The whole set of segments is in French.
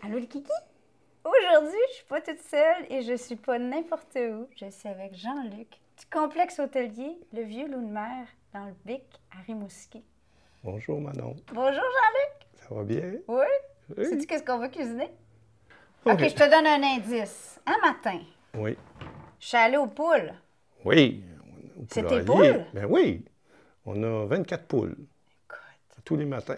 Allô les kiki? Aujourd'hui, je suis pas toute seule et je suis pas n'importe où. Je suis avec Jean-Luc du complexe hôtelier Le Vieux Loup de Mer dans le Bic à Rimouski. Bonjour Manon, Bonjour Jean-Luc! ça va bien? Oui? Oui. Sais-tu qu'est-ce qu'on va cuisiner? OK. OK, je te donne un indice. Un matin, Oui. je suis allée aux poules. Oui. Au C'est tes poulailler. poules? Ben oui. On a 24 poules Écoute, tous les matins.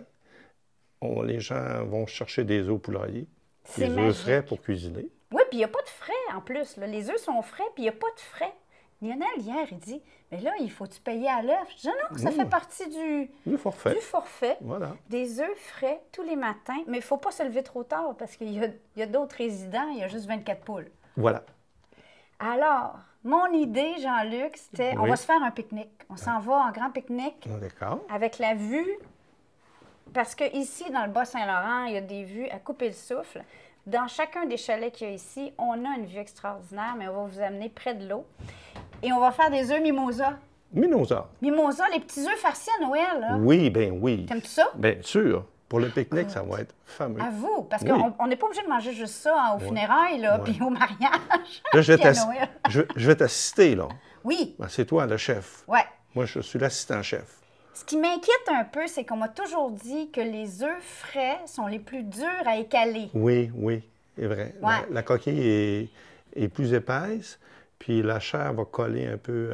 Les gens vont chercher des œufs au poulailler. c'est Des œufs frais magique. pour cuisiner. Oui, puis il n'y a pas de frais en plus. Là. Les œufs sont frais, puis il n'y a pas de frais. Lionel, hier, il dit, mais là, il faut-tu payer à l'œuf? Je dis, non, ça fait partie Du forfait. du forfait. Voilà. Des œufs frais tous les matins, mais il ne faut pas se lever trop tard parce qu'il y a d'autres résidents, il y a juste 24 poules. Voilà. Alors, mon idée, Jean-Luc, c'était, on Oui. va se faire un pique-nique. On s'en va en grand pique-nique D'accord. avec la vue, parce que ici, dans le Bas-Saint-Laurent, il y a des vues à couper le souffle. Dans chacun des chalets qu'il y a ici, on a une vue extraordinaire, mais on va vous amener près de l'eau. Et on va faire des œufs mimosa. Mimosa. Mimosa, les petits œufs farcis à Noël, là. Oui, ben oui. T'aimes-tu ça? Bien sûr. Pour le pique-nique, ça va être fameux. À vous, parce Oui. qu'on n'est pas obligé de manger juste ça hein, aux funérailles, là, puis au mariage, Là, je vais puis à Noël. je vais t'assister, là. Oui, Ben, c'est toi le chef. ouais. Moi, je suis l'assistant-chef. Ce qui m'inquiète un peu, c'est qu'on m'a toujours dit que les œufs frais sont les plus durs à écaler. Oui, oui, c'est vrai. Ouais. La coquille est plus épaisse, puis la chair va coller un peu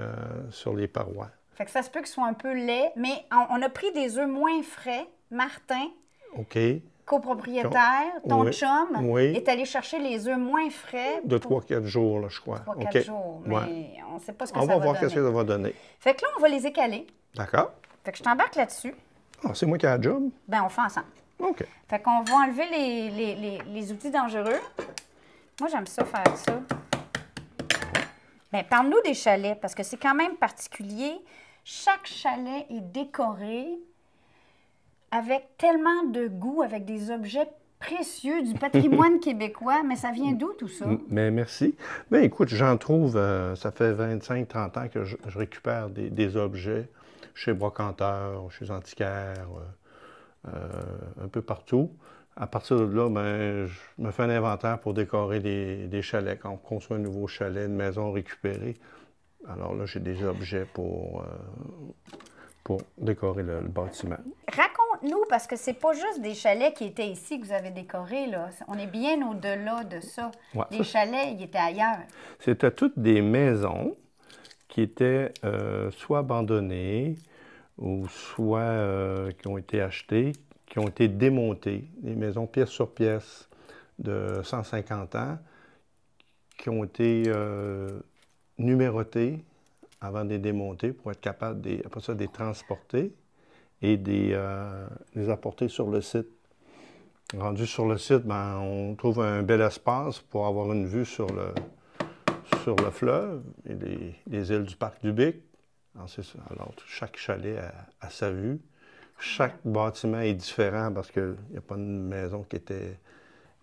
sur les parois. Fait que ça se peut qu'ils soient un peu laids, mais on a pris des œufs moins frais. Martin, OK. copropriétaire, ton Oui, chum, oui. est allé chercher les œufs moins frais. De 3-4 jours, là, je crois. 3-4 OK. jours, mais Ouais. on ne sait pas ce que On ça va va voir donner. qu'est-ce que ça va donner. Fait que là, on va les écaler. D'accord. Fait que je t'embarque là-dessus. Ah, c'est moi qui ai la job? Ben, on fait ensemble. OK. Fait qu'on va enlever les outils dangereux. Moi, j'aime ça faire ça. Bien, parle-nous des chalets, parce que c'est quand même particulier. Chaque chalet est décoré avec tellement de goût, avec des objets précieux du patrimoine québécois. Mais ça vient d'où, tout ça? Mais merci. Bien, écoute, j'en trouve, ça fait 25-30 ans que je récupère des objets chez Brocanteur, chez Antiquaire, un peu partout. À partir de là, ben, je me fais un inventaire pour décorer des chalets. Quand on construit un nouveau chalet, une maison récupérée, alors là, j'ai des objets pour décorer le bâtiment. Raconte-nous, parce que c'est pas juste des chalets qui étaient ici que vous avez décorés, là. On est bien au-delà de ça. Ouais, Les chalets, ils étaient ailleurs. C'était toutes des maisons qui étaient soit abandonnées ou soit qui ont été achetées, qui ont été démontées. Des maisons pièce sur pièce de 150 ans qui ont été numérotées avant de les démonter pour être capable, après ça, de les transporter et de les apporter sur le site. Rendu sur le site, ben, on trouve un bel espace pour avoir une vue sur le fleuve et les îles du parc du Bic. Alors, chaque chalet a sa vue. Chaque bâtiment est différent parce qu'il n'y a pas une maison qui était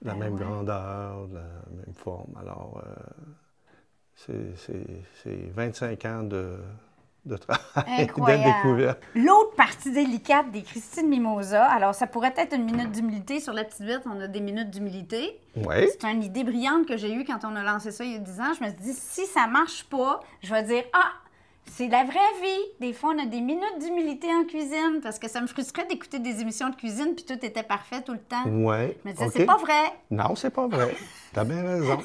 de la même grandeur, de la même forme. Alors, c'est 25 ans de travail, de découverte. L'autre partie délicate des Christine Mimosa, alors ça pourrait être une minute d'humilité. Sur la petite bête, on a des minutes d'humilité. Oui. C'est une idée brillante que j'ai eue quand on a lancé ça il y a 10 ans. Je me suis dit, si ça marche pas, je vais dire, ah, c'est la vraie vie. Des fois, on a des minutes d'humilité en cuisine parce que ça me frustrait d'écouter des émissions de cuisine puis tout était parfait tout le temps. Oui. Je me disais, c'est pas vrai. Non, c'est pas vrai. T'as bien raison.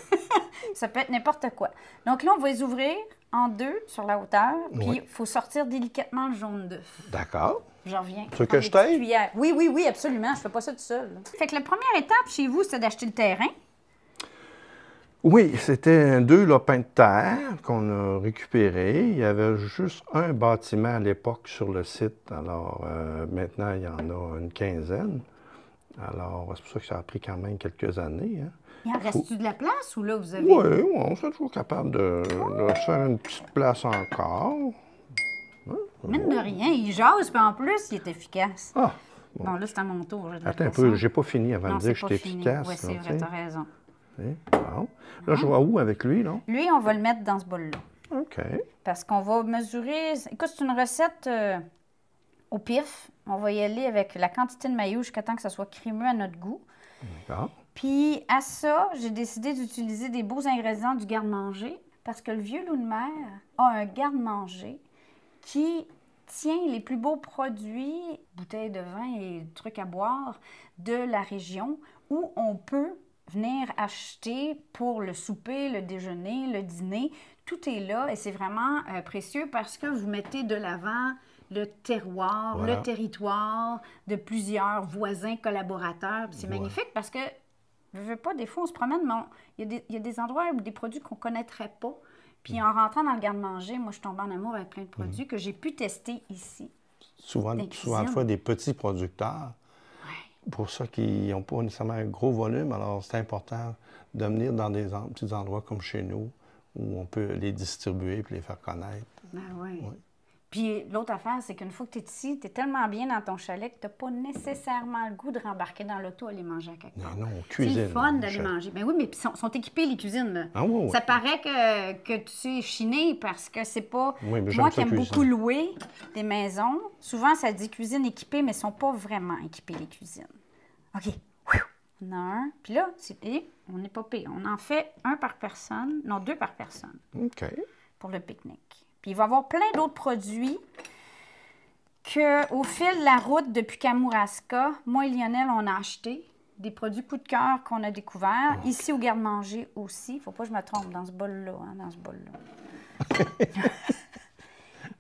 Ça peut être n'importe quoi. Donc là, on va les ouvrir en deux sur la hauteur, puis il faut sortir délicatement le jaune d'œuf. D'accord. J'en reviens. Tu veux que je t'aide? Oui, oui, oui, absolument. Je fais pas ça tout seul. Fait que la première étape chez vous, c'est d'acheter le terrain. Oui, c'était 2 lopins de terre qu'on a récupérés. Il y avait juste un bâtiment à l'époque sur le site. Alors, maintenant, il y en a une quinzaine. Alors, c'est pour ça que ça a pris quand même quelques années. Hein. Il en reste-tu de la place ou là, vous avez... Oui, on serait toujours capable de se faire une petite place encore. Mine de rien, il jase, puis en plus, il est efficace. Ah! Bon, là, c'est à mon tour. Attends un peu, j'ai pas fini avant non, de dire que c'est j'étais pas fini. efficace. Oui, c'est vrai, t'as raison. Bon. Là, je vois où avec lui, là? Lui, on va le mettre dans ce bol-là. OK. Parce qu'on va mesurer... Écoute, c'est une recette au pif. On va y aller avec la quantité de maillot jusqu'à temps que ça soit crémeux à notre goût. D'accord. Puis à ça, j'ai décidé d'utiliser des beaux ingrédients du garde-manger parce que le vieux loup de mer a un garde-manger qui tient les plus beaux produits, bouteilles de vin et trucs à boire de la région où on peut venir acheter pour le souper, le déjeuner, le dîner. Tout est là et c'est vraiment précieux parce que vous mettez de l'avant le terroir, Voilà. le territoire de plusieurs voisins, collaborateurs. Puis c'est magnifique parce que, je veux pas, des fois, on se promène, mais il y a des endroits où des produits qu'on ne connaîtrait pas. Puis en rentrant dans le garde-manger, moi, je tombe en amour avec plein de produits que j'ai pu tester ici. Souvent, Dans la cuisine. fois, des petits producteurs. Pour ça qu'ils n'ont pas nécessairement un gros volume, alors c'est important de venir dans des petits endroits comme chez nous où on peut les distribuer et les faire connaître. Ben oui. Oui. Puis l'autre affaire, c'est qu'une fois que tu es ici, tu es tellement bien dans ton chalet que tu n'as pas nécessairement le goût de rembarquer dans l'auto et aller manger à quelque part. Mais non, on C'est cuisine. le fun d'aller manger. Ben oui, mais ils sont équipés, les cuisines. Là. Ah oui, oui. Ça paraît que tu es chiné parce que c'est pas... Oui, mais j'aime Moi ça qui aime cuisiner. beaucoup louer des maisons, souvent ça dit cuisine équipée, mais ils sont pas vraiment équipés, les cuisines. OK. On a un. Puis là, on n'est pas pire. On en fait un par personne. Non, 2 par personne OK. pour le pique-nique. Puis il va y avoir plein d'autres produits qu'au fil de la route depuis Kamouraska, moi et Lionel, on a acheté des produits coup de cœur qu'on a découverts. Ici, au garde-manger aussi. Il ne faut pas que je me trompe dans ce bol-là. Dans ce bol-là.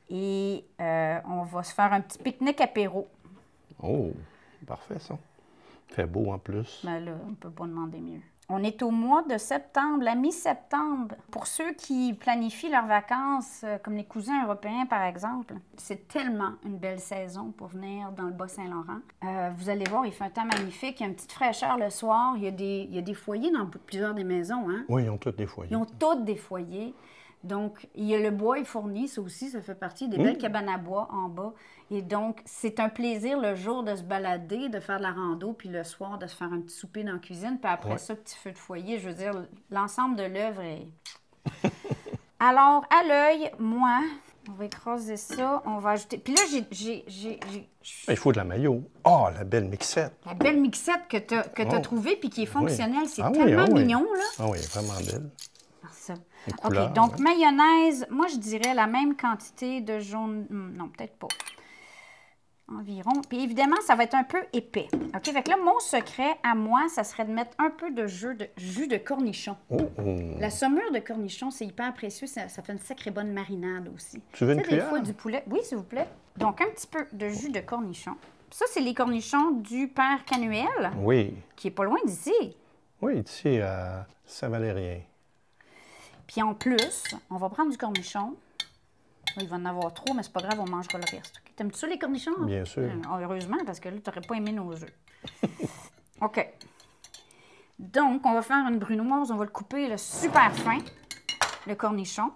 Et on va se faire un petit pique-nique apéro. Oh, parfait ça. Il fait beau en plus. Ben là, on ne peut pas demander mieux. On est au mois de septembre, la mi-septembre. Pour ceux qui planifient leurs vacances, comme les cousins européens, par exemple, c'est tellement une belle saison pour venir dans le Bas-Saint-Laurent. Vous allez voir, il fait un temps magnifique. Il y a une petite fraîcheur le soir. Il y a des foyers dans plusieurs des maisons. Hein? Oui, ils ont tous des foyers. Ils ont toutes des foyers. Donc, il y a le bois est fourni, ça aussi, ça fait partie des belles cabanes à bois en bas. Et donc, c'est un plaisir le jour de se balader, de faire de la rando, puis le soir de se faire un petit souper dans la cuisine, puis après ça, petit feu de foyer. Je veux dire, l'ensemble de l'œuvre est... Alors, à l'œil, moi, on va écraser ça, on va ajouter... Puis là, Il faut de la maillot. Oh, la belle mixette. la belle mixette que tu as trouvée, puis qui est fonctionnelle. C'est Ah oui, tellement ah oui. mignon, là. Ah oui, vraiment belle. Ça. Les OK, couleurs, donc ouais. mayonnaise, moi je dirais la même quantité de jaune. Non, peut-être pas. Environ. Puis évidemment, ça va être un peu épais. OK, fait que là, mon secret à moi, ça serait de mettre un peu de jus de cornichon. Oh, oh. La saumure de cornichon, c'est hyper précieux. Ça fait une sacrée bonne marinade aussi. Tu veux une sais, des cuillère? fois, du poulet. Oui, s'il vous plaît. Donc, un petit peu de jus de cornichon. Ça, c'est les cornichons du père Canuel, Oui. qui est pas loin d'ici. Oui, ici à Saint-Valérien. Puis en plus, on va prendre du cornichon. Il va en avoir trop, mais c'est pas grave, on mangera le reste. T'aimes-tu ça, les cornichons? Bien sûr. Heureusement, parce que là, tu n'aurais pas aimé nos œufs. OK. Donc, on va faire une brunoise. On va le couper là, super fin, le cornichon.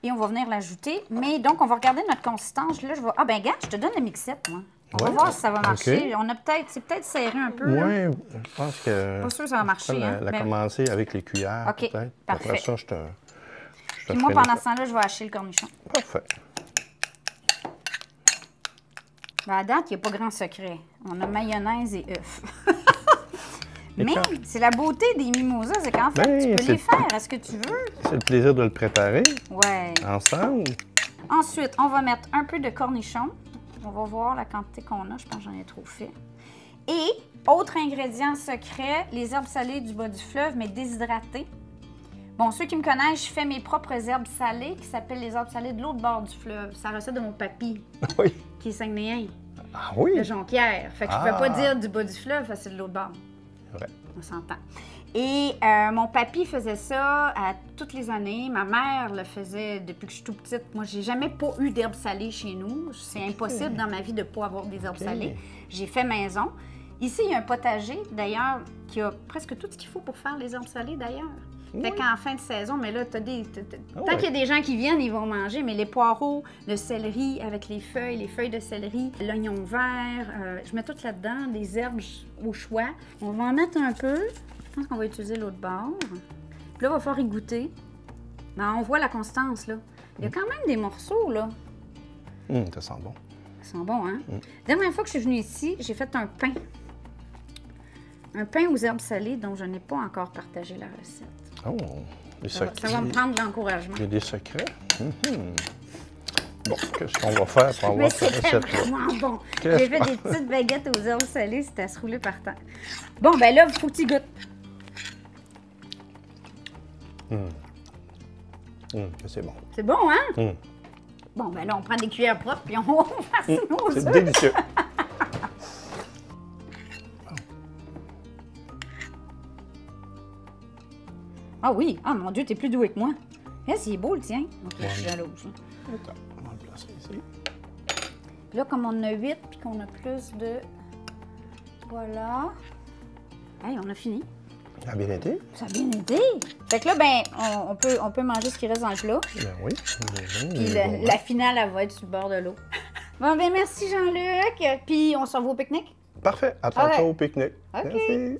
Et on va venir l'ajouter. Mais donc, on va regarder notre consistance. Là, ah ben gars, je te donne la mixette, moi. On va Ouais. voir si ça va marcher. OK. C'est peut-être serré un peu. Là. Oui, je pense que... Pas sûr que ça va marcher. La hein, mais- commencer avec les cuillères, OK, peut-être. parfait. Après ça, je te Puis moi, ferai pendant les- ce temps-là, je vais hacher le cornichon. Parfait. Ben, à date, il n'y a pas grand secret. On a mayonnaise et œufs. Et Mais quand- c'est la beauté des mimosas, c'est qu'en fait, Ben, tu peux c'est- les faire. Est-ce que tu veux? C'est le plaisir de le préparer Ouais. ensemble. Ensuite, on va mettre un peu de cornichon. On va voir la quantité qu'on a. Je pense que j'en ai trop fait. Et, autre ingrédient secret, les herbes salées du bas du fleuve, mais déshydratées. Bon, ceux qui me connaissent, je fais mes propres herbes salées qui s'appellent les herbes salées de l'autre bord du fleuve. C'est la recette de mon papy, Oui. qui est saguenayen, Ah oui? de Jonquière. Fait que je ne Ah. pouvais pas dire du bas du fleuve, parce que c'est de l'autre bord. Ouais. On s'entend. Et mon papy faisait ça toutes les années. Ma mère le faisait depuis que je suis tout petite. Moi, j'ai jamais pas eu d'herbes salées chez nous. C'est impossible dans ma vie de ne pas avoir des herbes OK. salées. J'ai fait maison. Ici, il y a un potager, d'ailleurs, qui a presque tout ce qu'il faut pour faire les herbes salées, d'ailleurs. Fait Oui. qu'en fin de saison, mais là, tant ouais. qu'il y a des gens qui viennent, ils vont manger, mais les poireaux, le céleri avec les feuilles de céleri, l'oignon vert, je mets tout là-dedans, des herbes au choix. On va en mettre un peu. Je pense qu'on va utiliser l'autre bord. Puis là, il va falloir y goûter. Ben, on voit la constance, là. Il y a quand même des morceaux, là. Ça sent bon. Ils sont bons, hein? La dernière fois que je suis venue ici, j'ai fait un pain. Un pain aux herbes salées dont je n'ai pas encore partagé la recette. Oh, des secrets. Ça va me prendre de l'encouragement. Il y a des secrets. Bon, qu'est-ce qu'on va faire pour Mais avoir cette c'était recette-là? vraiment bon. Qu'est-ce J'ai fait des petites baguettes aux herbes salées, c'était à se rouler par terre. Bon, ben là, il faut que tu goûtes. C'est bon. C'est bon, hein? Hum. Bon, ben là, on prend des cuillères propres puis on fasse nos C'est œufs. délicieux. Ah oui, ah mon Dieu, t'es plus doué que moi. Eh, c'est beau le tien. Ok, je suis Ouais. jalouse. Attends, on va le placer ici. Puis là, comme on en a 8 puis qu'on a plus de... Voilà. Hey, on a fini. Ça a bien été? Ça a bien été. Fait que là, ben, on peut manger ce qui reste dans le plat. Ben oui. Puis la finale, elle va être sur le bord de l'eau. Bon, ben merci Jean-Luc. Puis on se revoit au pique-nique. Parfait. À tantôt Ouais. au pique-nique. OK. Merci.